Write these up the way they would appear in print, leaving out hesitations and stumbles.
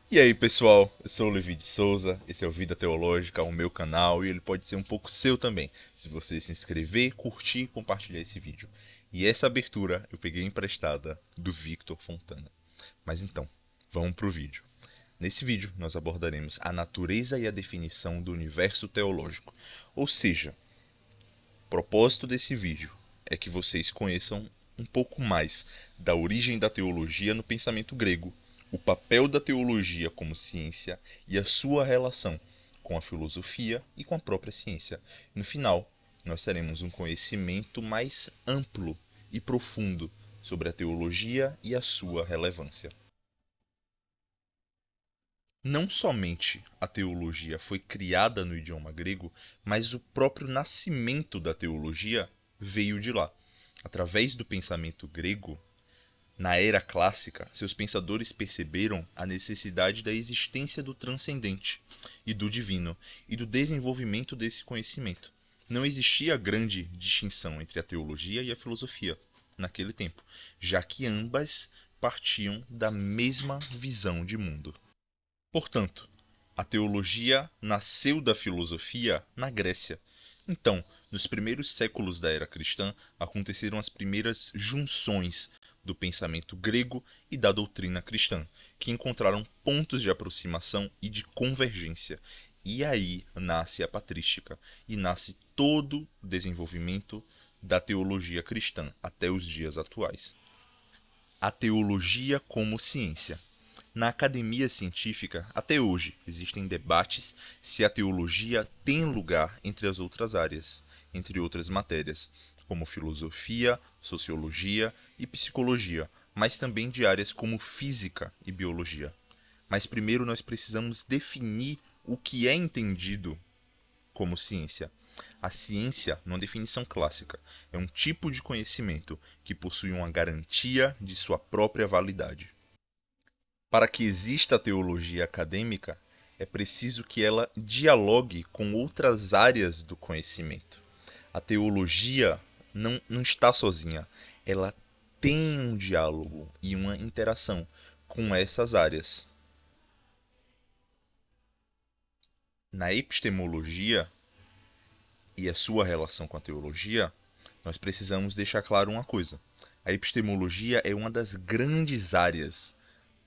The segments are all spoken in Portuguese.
E aí, pessoal, eu sou o Levi de Souza, esse é o Vida Teológica, o meu canal, e ele pode ser um pouco seu também, se você se inscrever, curtir e compartilhar esse vídeo. E essa abertura eu peguei emprestada do Victor Fontana. Mas então, vamos pro vídeo. Nesse vídeo, nós abordaremos a natureza e a definição do universo teológico. Ou seja, o propósito desse vídeo é que vocês conheçam um pouco mais da origem da teologia no pensamento grego, o papel da teologia como ciência e a sua relação com a filosofia e com a própria ciência. No final, nós teremos um conhecimento mais amplo e profundo sobre a teologia e a sua relevância. Não somente a teologia foi criada no idioma grego, mas o próprio nascimento da teologia veio de lá. Através do pensamento grego, na era clássica, seus pensadores perceberam a necessidade da existência do transcendente e do divino e do desenvolvimento desse conhecimento. Não existia grande distinção entre a teologia e a filosofia naquele tempo, já que ambas partiam da mesma visão de mundo. Portanto, a teologia nasceu da filosofia na Grécia. Então, nos primeiros séculos da era cristã, aconteceram as primeiras junções do pensamento grego e da doutrina cristã, que encontraram pontos de aproximação e de convergência. E aí nasce a patrística e nasce todo o desenvolvimento da teologia cristã até os dias atuais. A teologia como ciência. Na academia científica, até hoje, existem debates se a teologia tem lugar entre as outras áreas, entre outras matérias, como filosofia, sociologia e psicologia, mas também de áreas como física e biologia. Mas primeiro nós precisamos definir o que é entendido como ciência. A ciência, numa definição clássica, é um tipo de conhecimento que possui uma garantia de sua própria validade. Para que exista a teologia acadêmica, é preciso que ela dialogue com outras áreas do conhecimento. A teologia não está sozinha, ela tem um diálogo e uma interação com essas áreas. Na epistemologia e a sua relação com a teologia, nós precisamos deixar claro uma coisa. A epistemologia é uma das grandes áreas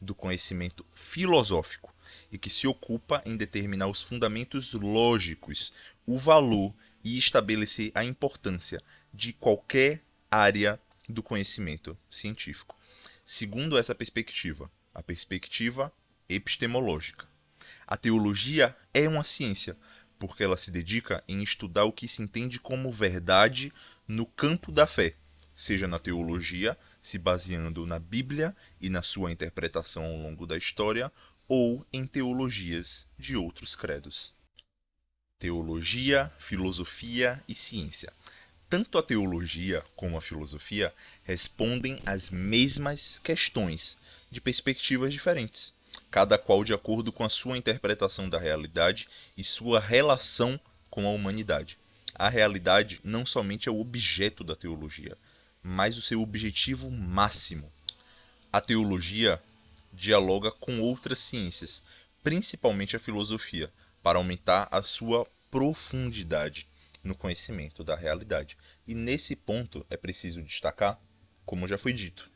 do conhecimento filosófico e que se ocupa em determinar os fundamentos lógicos, o valor e estabelecer a importância de qualquer área do conhecimento científico. Segundo essa perspectiva, a perspectiva epistemológica, a teologia é uma ciência, porque ela se dedica em estudar o que se entende como verdade no campo da fé, seja na teologia, se baseando na Bíblia e na sua interpretação ao longo da história, ou em teologias de outros credos. Teologia, filosofia e ciência. Tanto a teologia como a filosofia respondem às mesmas questões, de perspectivas diferentes, cada qual de acordo com a sua interpretação da realidade e sua relação com a humanidade. A realidade não somente é o objeto da teologia, mas o seu objetivo máximo. A teologia dialoga com outras ciências, principalmente a filosofia, para aumentar a sua profundidade no conhecimento da realidade. E nesse ponto é preciso destacar, como já foi dito,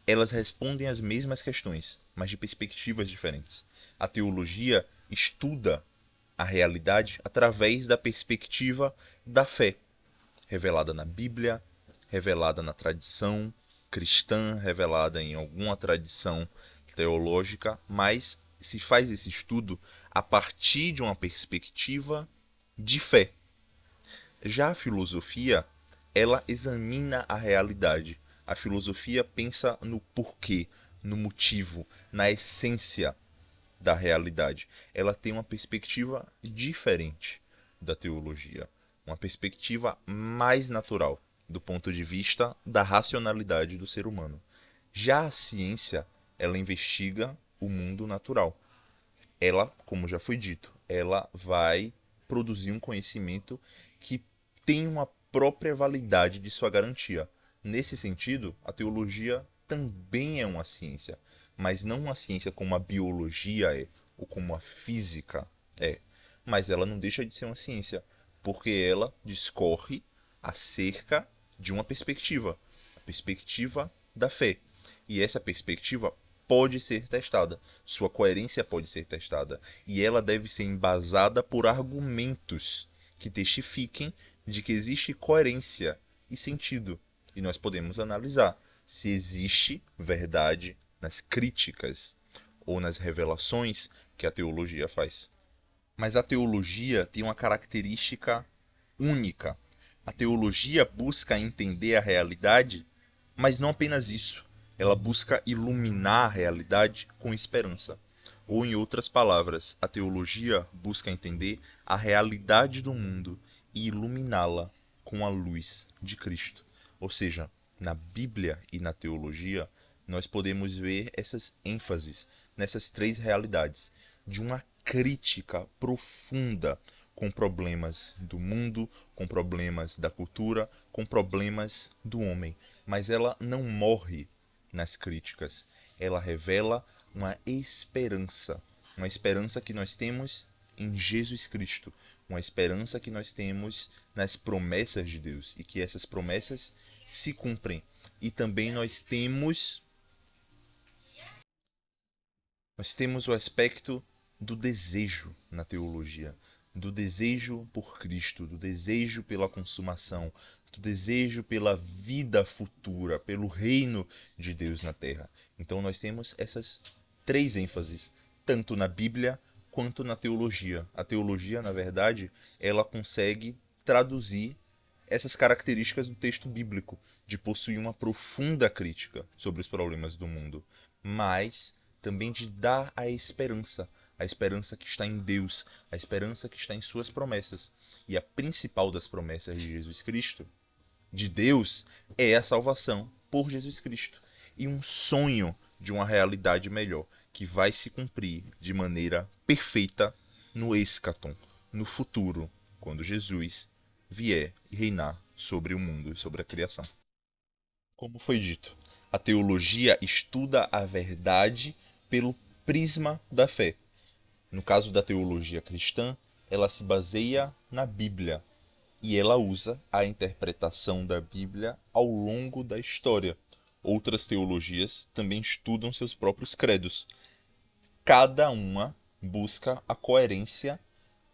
elas respondem às mesmas questões, mas de perspectivas diferentes. A teologia estuda a realidade através da perspectiva da fé, revelada na Bíblia, revelada na tradição cristã, revelada em alguma tradição teológica, mas se faz esse estudo a partir de uma perspectiva de fé. Já a filosofia, ela examina a realidade. A filosofia pensa no porquê, no motivo, na essência da realidade. Ela tem uma perspectiva diferente da teologia, uma perspectiva mais natural, do ponto de vista da racionalidade do ser humano. Já a ciência, ela investiga o mundo natural. Ela, como já foi dito, ela vai produzir um conhecimento que tem uma própria validade de sua garantia. Nesse sentido, a teologia também é uma ciência, mas não uma ciência como a biologia é, ou como a física é. Mas ela não deixa de ser uma ciência, porque ela discorre acerca de uma perspectiva, a perspectiva da fé. E essa perspectiva pode ser testada, sua coerência pode ser testada, e ela deve ser embasada por argumentos que testifiquem de que existe coerência e sentido. E nós podemos analisar se existe verdade nas críticas ou nas revelações que a teologia faz. Mas a teologia tem uma característica única. A teologia busca entender a realidade, mas não apenas isso. Ela busca iluminar a realidade com esperança. Ou, em outras palavras, a teologia busca entender a realidade do mundo e iluminá-la com a luz de Cristo. Ou seja, na Bíblia e na teologia, nós podemos ver essas ênfases nessas três realidades, de uma crítica profunda com problemas do mundo, com problemas da cultura, com problemas do homem. Mas ela não morre nas críticas. Ela revela uma esperança que nós temos em Jesus Cristo, uma esperança que nós temos nas promessas de Deus e que essas promessas se cumprem. E também nós temos o aspecto do desejo na teologia, do desejo por Cristo, do desejo pela consumação, do desejo pela vida futura, pelo reino de Deus na terra. Então nós temos essas três ênfases, tanto na Bíblia quanto na teologia. A teologia, na verdade, ela consegue traduzir essas características do texto bíblico, de possuir uma profunda crítica sobre os problemas do mundo, mas também de dar a esperança que está em Deus, a esperança que está em suas promessas. E a principal das promessas de Jesus Cristo, de Deus, é a salvação por Jesus Cristo. E um sonho de uma realidade melhor, que vai se cumprir de maneira perfeita no eschaton, no futuro, quando Jesus vier e reinar sobre o mundo e sobre a criação. Como foi dito, a teologia estuda a verdade pelo prisma da fé. No caso da teologia cristã, ela se baseia na Bíblia e ela usa a interpretação da Bíblia ao longo da história. Outras teologias também estudam seus próprios credos. Cada uma busca a coerência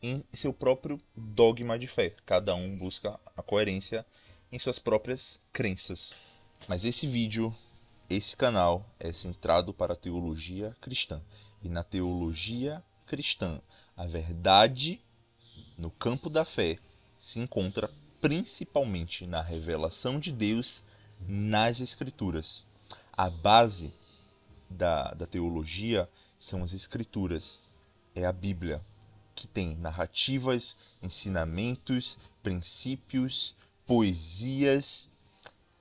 em seu próprio dogma de fé. Cada um busca a coerência em suas próprias crenças. Mas esse canal é centrado para a teologia cristã. E na teologia cristã, a verdade no campo da fé se encontra principalmente na revelação de Deus nas Escrituras. A base da teologia são as Escrituras, é a Bíblia, que tem narrativas, ensinamentos, princípios, poesias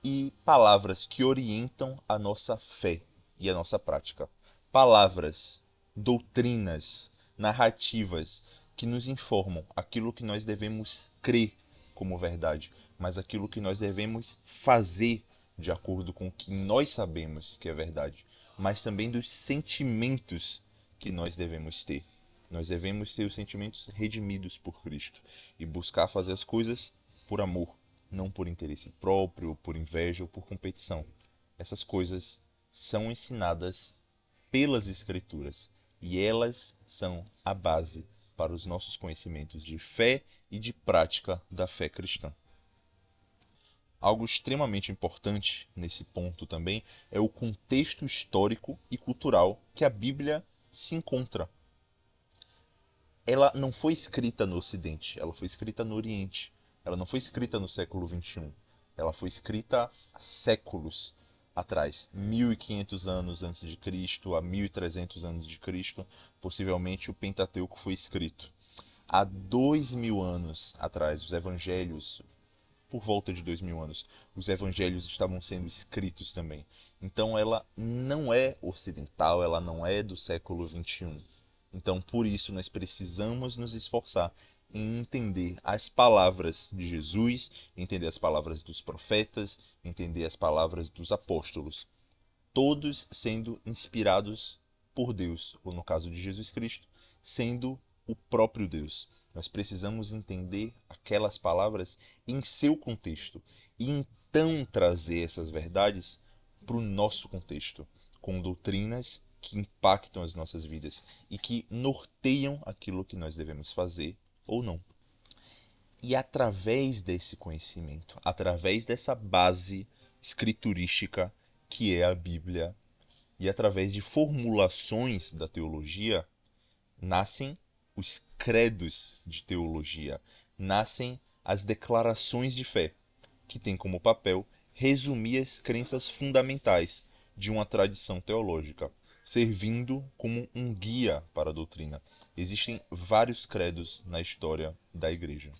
e palavras que orientam a nossa fé e a nossa prática. Palavras, doutrinas, narrativas que nos informam aquilo que nós devemos crer como verdade, mas aquilo que nós devemos fazer de acordo com o que nós sabemos que é verdade, mas também dos sentimentos que nós devemos ter. Nós devemos ter os sentimentos redimidos por Cristo e buscar fazer as coisas por amor, não por interesse próprio, por inveja ou por competição. Essas coisas são ensinadas pelas Escrituras e elas são a base para os nossos conhecimentos de fé e de prática da fé cristã. Algo extremamente importante nesse ponto também é o contexto histórico e cultural que a Bíblia se encontra. Ela não foi escrita no Ocidente, ela foi escrita no Oriente. Ela não foi escrita no século XXI. Ela foi escrita há séculos atrás, 1500 anos antes de Cristo, a 1300 anos de Cristo, possivelmente o Pentateuco foi escrito. Há 2000 anos atrás, os evangelhos, por volta de 2000 anos, os evangelhos estavam sendo escritos também. Então ela não é ocidental, ela não é do século XXI. Então, por isso, nós precisamos nos esforçar em entender as palavras de Jesus, entender as palavras dos profetas, entender as palavras dos apóstolos. todos sendo inspirados por Deus, ou no caso de Jesus Cristo, sendo o próprio Deus. Nós precisamos entender aquelas palavras em seu contexto e então trazer essas verdades para o nosso contexto, com doutrinas que impactam as nossas vidas e que norteiam aquilo que nós devemos fazer ou não. E através desse conhecimento, através dessa base escriturística que é a Bíblia, e através de formulações da teologia, nascem os credos de teologia, nascem as declarações de fé, que têm como papel resumir as crenças fundamentais de uma tradição teológica, servindo como um guia para a doutrina. Existem vários credos na história da Igreja.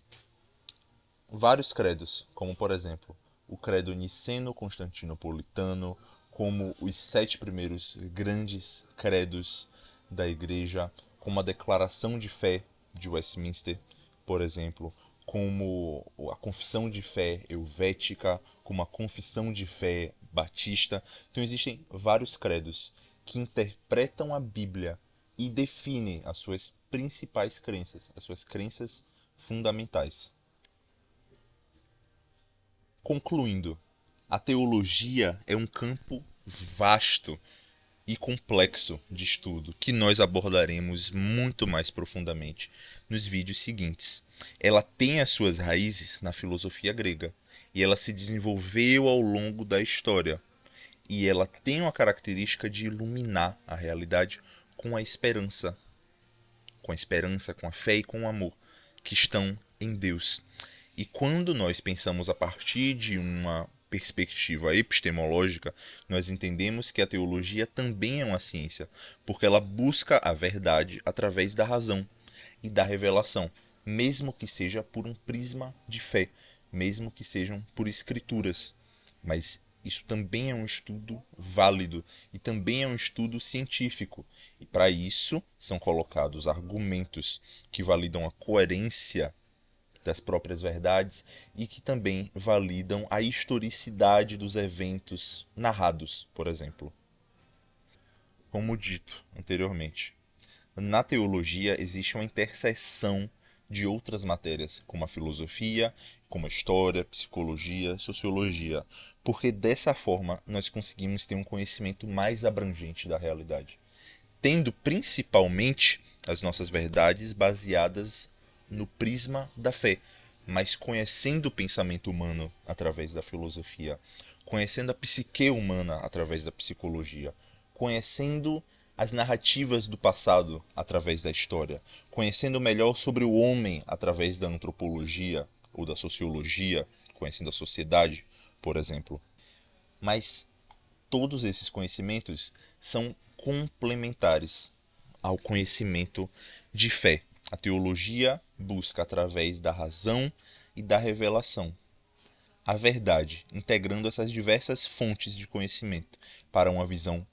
Vários credos, como por exemplo, o credo niceno-constantinopolitano, como os 7 primeiros grandes credos da Igreja, como a Declaração de Fé de Westminster, por exemplo, como a Confissão de Fé Helvética, como a Confissão de Fé Batista. Então existem vários credos que interpretam a Bíblia e definem as suas principais crenças, as suas crenças fundamentais. Concluindo, a teologia é um campo vasto e complexo de estudo que nós abordaremos muito mais profundamente nos vídeos seguintes. Ela tem as suas raízes na filosofia grega e ela se desenvolveu ao longo da história. E ela tem uma característica de iluminar a realidade com a esperança, com a fé e com o amor que estão em Deus. E quando nós pensamos a partir de uma perspectiva epistemológica, nós entendemos que a teologia também é uma ciência, porque ela busca a verdade através da razão e da revelação, mesmo que seja por um prisma de fé, mesmo que sejam por escrituras. Mas isso também é um estudo válido e também é um estudo científico. E para isso são colocados argumentos que validam a coerência das próprias verdades e que também validam a historicidade dos eventos narrados, por exemplo. Como dito anteriormente, na teologia existe uma interseção de outras matérias, como a filosofia, como a história, psicologia, sociologia, porque dessa forma nós conseguimos ter um conhecimento mais abrangente da realidade, tendo principalmente as nossas verdades baseadas no prisma da fé, mas conhecendo o pensamento humano através da filosofia, conhecendo a psique humana através da psicologia, conhecendo as narrativas do passado através da história, conhecendo melhor sobre o homem através da antropologia ou da sociologia, conhecendo a sociedade, por exemplo. Mas todos esses conhecimentos são complementares ao conhecimento de fé. A teologia busca, através da razão e da revelação, a verdade, integrando essas diversas fontes de conhecimento para uma visão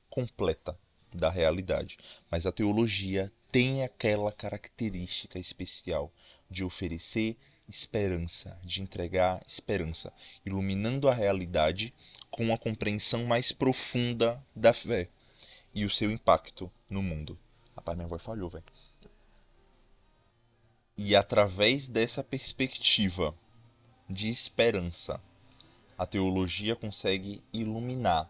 completa da realidade. Mas a teologia tem aquela característica especial de oferecer esperança, de entregar esperança, iluminando a realidade com uma compreensão mais profunda da fé e o seu impacto no mundo. Rapaz, minha voz falhou, velho. E através dessa perspectiva de esperança, a teologia consegue iluminar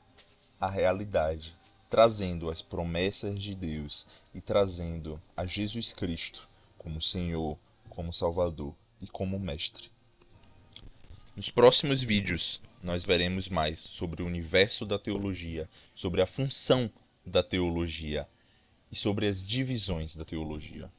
a realidade, trazendo as promessas de Deus e trazendo a Jesus Cristo como Senhor, como Salvador e como Mestre. Nos próximos vídeos, nós veremos mais sobre o universo da teologia, sobre a função da teologia e sobre as divisões da teologia.